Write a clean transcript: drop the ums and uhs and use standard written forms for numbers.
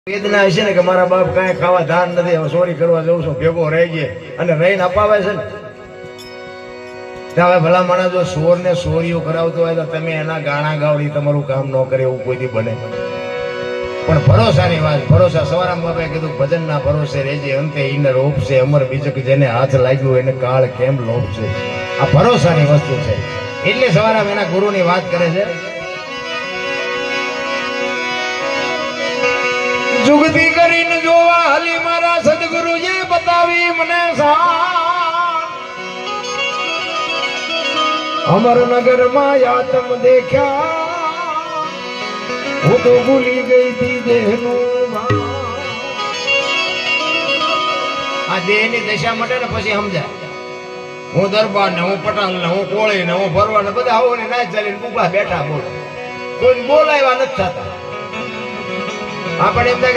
વેદના હશે ને કે મારા બાપ કાંઈ ખાવા ધાન નથી, હવે ચોરી કરવા જઉં છું, ભેગો રહી ગયે અને રહીને અપાવે છે ને. હવે ભલા માણસ જો સોર ને સોરીઓ કરાવતો હોય તો તમે એના ગાણા ગાવડી તમારું કામ ન કરે એવું કોઈથી બને. પણ ભરોસાની વાત, ભરોસા સવારામ બાપાએ કીધું ભજન ના ભરોસે રહેજે, અંતે ઈનર ઉપસે અમર બીજક, જેને હાથ લાગ્યું એને કાળ કેમ લોભશે. આ ભરોસાની વસ્તુ છે. એટલે સવારામ એના ગુરુની વાત કરે છે. જુગતી કરીને જોવા હાલી મારા સદગુરુએ બતાવી મને અમરનગર માં યાતમ દેખ્યા, હું તો ભૂલી ગઈ થી દેહનું. આ દેહ ની દશા માટે ને પછી સમજાય. હું દરબાર ને, હું પટાલ ને, હું કોળી ને, હું ભરવા ને, બધા આવો ને ના ચાલીને ઉભા બેઠા બોલ, કોઈ બોલાવ્યા નથી થતા. આપણે એમ